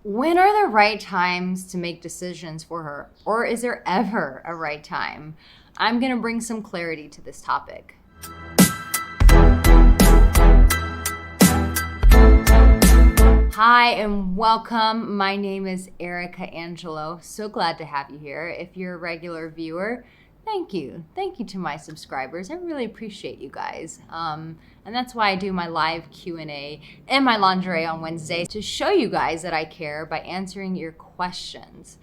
When are the right times to make decisions for her? Or is there ever a right time? I'm going to bring some clarity to this topic. Hi and welcome. My name is Arica Angelo. So glad to have you here. If you're a regular viewer, thank you. Thank you to my subscribers. I really appreciate you guys. And that's why I do my live Q&A and my lingerie on Wednesdays to show you guys that I care by answering your questions.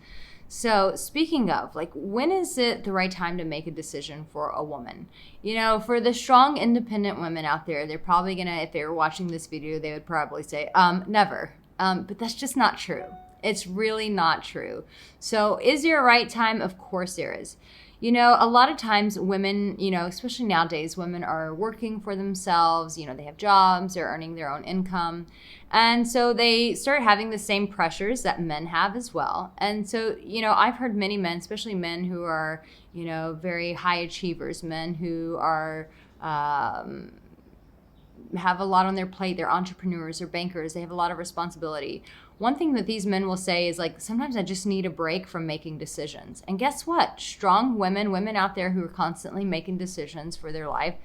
So speaking of, when is it the right time to make a decision for a woman? You know, for the strong, independent women out there, they're probably gonna, if they were watching this video, they would probably say, never. But that's just not true. It's really not true. So is there a right time? Of course there is. You know, a lot of times women, especially nowadays, women are working for themselves, they have jobs, they're earning their own income. And so they start having the same pressures that men have as well. And so, I've heard many men, especially men who are, very high achievers, men who are, have a lot on their plate. They're entrepreneurs, they're bankers, they have a lot of responsibility. One thing that these men will say is sometimes I just need a break from making decisions. And guess what? Strong women out there who are constantly making decisions for their life,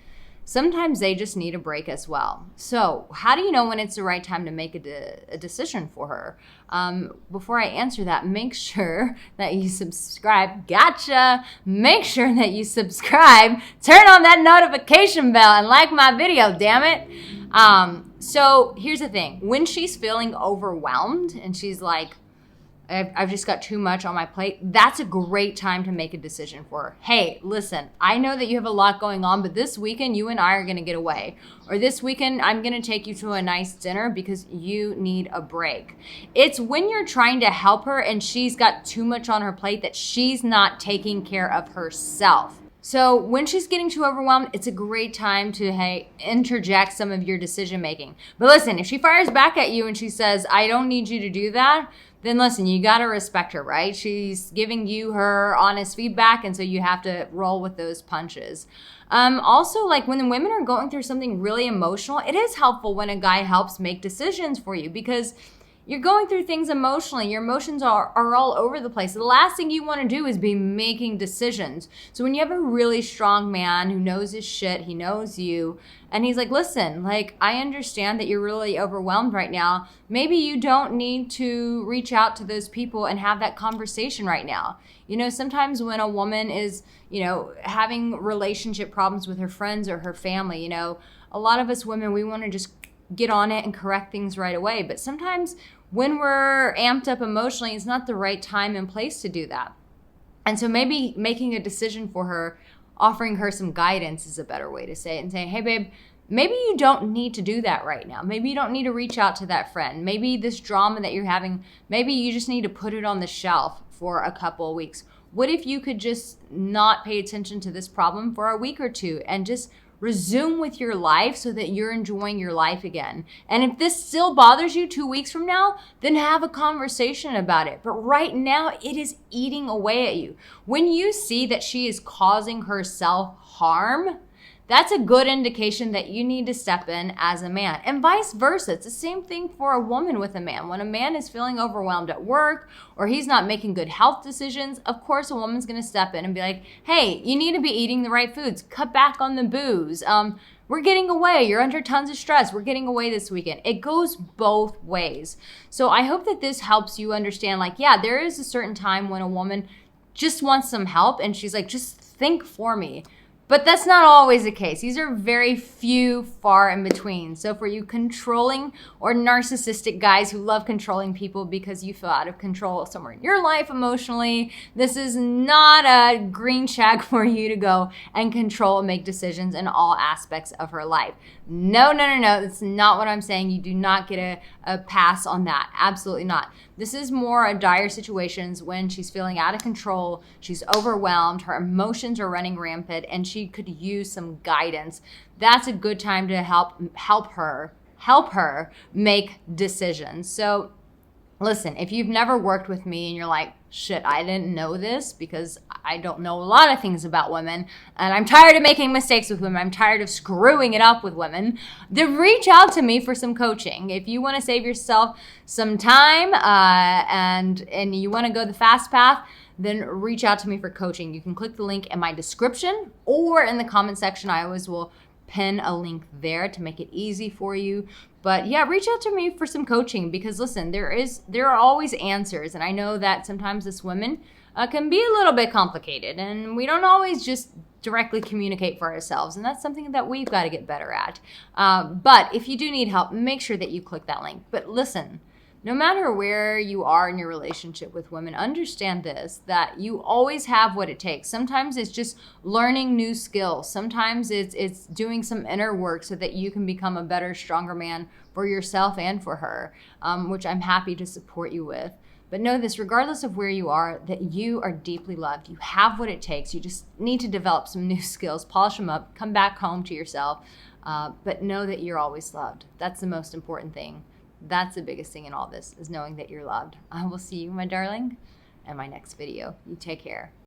sometimes they just need a break as well. So how do you know when it's the right time to make a decision for her? Before I answer that, make sure that you subscribe. Gotcha! Make sure that you subscribe, turn on that notification bell, and like my video, damn it. So here's the thing. When she's feeling overwhelmed and she's like, I've just got too much on my plate, that's a great time to make a decision for her. Hey, listen, I know that you have a lot going on, but this weekend you and I are going to get away. Or this weekend I'm going to take you to a nice dinner because you need a break. It's when you're trying to help her and she's got too much on her plate that she's not taking care of herself. So when she's getting too overwhelmed, it's a great time to, interject some of your decision making. But listen, if she fires back at you and she says, I don't need you to do that, then listen, you got to respect her, right? She's giving you her honest feedback, and so you have to roll with those punches. Also, when the women are going through something really emotional, it is helpful when a guy helps make decisions for you because you're going through things emotionally. Your emotions are all over the place. The last thing you want to do is be making decisions. So when you have a really strong man who knows his shit, he knows you, and he's like, listen, I understand that you're really overwhelmed right now. Maybe you don't need to reach out to those people and have that conversation right now. Sometimes when a woman is, having relationship problems with her friends or her family, a lot of us women, we want to just get on it and correct things right away. But sometimes when we're amped up emotionally, it's not the right time and place to do that. And so maybe making a decision for her, offering her some guidance is a better way to say it, and saying, hey babe, maybe you don't need to do that right now. Maybe you don't need to reach out to that friend. Maybe this drama that you're having, maybe you just need to put it on the shelf for a couple of weeks. What if you could just not pay attention to this problem for a week or two and just resume with your life so that you're enjoying your life again? And if this still bothers you 2 weeks from now, then have a conversation about it. But right now, it is eating away at you. When you see that she is causing herself harm, that's a good indication that you need to step in as a man. And vice versa. It's the same thing for a woman with a man. When a man is feeling overwhelmed at work or he's not making good health decisions, of course a woman's going to step in and be like, hey, you need to be eating the right foods. Cut back on the booze. We're getting away. You're under tons of stress. We're getting away this weekend. It goes both ways. So I hope that this helps you understand, there is a certain time when a woman just wants some help and she's like, just think for me. But that's not always the case. These are very few, far in between. So for you controlling or narcissistic guys who love controlling people because you feel out of control somewhere in your life emotionally, this is not a green check for you to go and control and make decisions in all aspects of her life. No. That's not what I'm saying. You do not get a pass on that. Absolutely not. This is more a dire situations when she's feeling out of control, she's overwhelmed, her emotions are running rampant, and she could use some guidance. That's a good time to help her make decisions. So listen, if you've never worked with me and you're like, shit, I didn't know this because I don't know a lot of things about women, and I'm tired of making mistakes with women. I'm tired of screwing it up with women. Then reach out to me for some coaching. If you want to save yourself some time and you want to go the fast path, then reach out to me for coaching. You can click the link in my description or in the comment section. I always will pin a link there to make it easy for you. But yeah, reach out to me for some coaching, because listen, there are always answers. And I know that sometimes as women can be a little bit complicated, and we don't always just directly communicate for ourselves. And that's something that we've got to get better at. But if you do need help, make sure that you click that link. But listen, no matter where you are in your relationship with women, understand this, that you always have what it takes. Sometimes it's just learning new skills. Sometimes it's doing some inner work so that you can become a better, stronger man for yourself and for her, which I'm happy to support you with. But know this, regardless of where you are, that you are deeply loved. You have what it takes. You just need to develop some new skills, polish them up, come back home to yourself. But know that you're always loved. That's the most important thing. That's the biggest thing in all this, is knowing that you're loved. I will see you, my darling, in my next video. You take care.